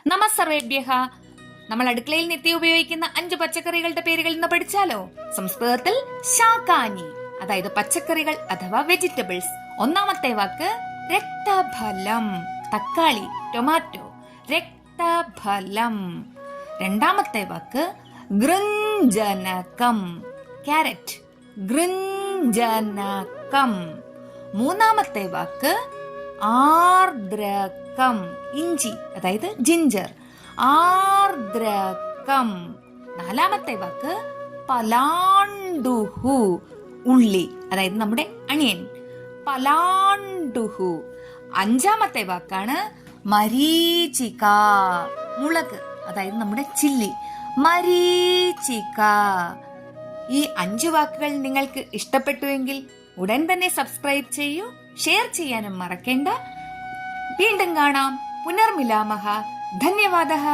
നമസ്സർവേഭ്യഃ. നമ്മൾ അടുക്കളയിൽ നിത്യം ഉപയോഗിക്കുന്ന 5 പച്ചക്കറികളുടെ പേരുകൾ ഇന്ന് പഠിച്ചാലോ? സംസ്കൃതത്തിൽ ശാകാനി, അതായത് പച്ചക്കറികൾ അഥവാ വെജിറ്റബിൾസ്. ഒന്നാമത്തെ വാക്ക് രക്തഫലം, തക്കാളി, ടൊമാറ്റോ, രക്തഫലം. രണ്ടാമത്തെ വാക്ക് ഗൃഞ്ജനകം, ക്യാരറ്റ്, ഗൃഞ്ജനകം. മൂന്നാമത്തെ വാക്ക് ആർദ്രകം, ഇഞ്ചി, അതായത് ജിഞ്ചർ, ആർദ്രകം. നാലാമത്തെ വാക്ക് പലാണ്ടുഹു, ഉള്ളി, അതായത് നമ്മുടെ അണിയൻ, പലാണ്ടുഹു. അഞ്ചാമത്തെ വാക്കാണ് മരീചിക, മുളക്, അതായത് നമ്മുടെ ചില്ലി, മരീചിക. ഈ 5 വാക്കുകൾ നിങ്ങൾക്ക് ഇഷ്ടപ്പെട്ടുവെങ്കിൽ ഉടൻ തന്നെ സബ്സ്ക്രൈബ് ചെയ്യൂ, ഷെയർ ചെയ്യാനും മറക്കേണ്ട. വീണ്ടും കാണാം. പുനർമിലാമഹ. ധന്യവാദः.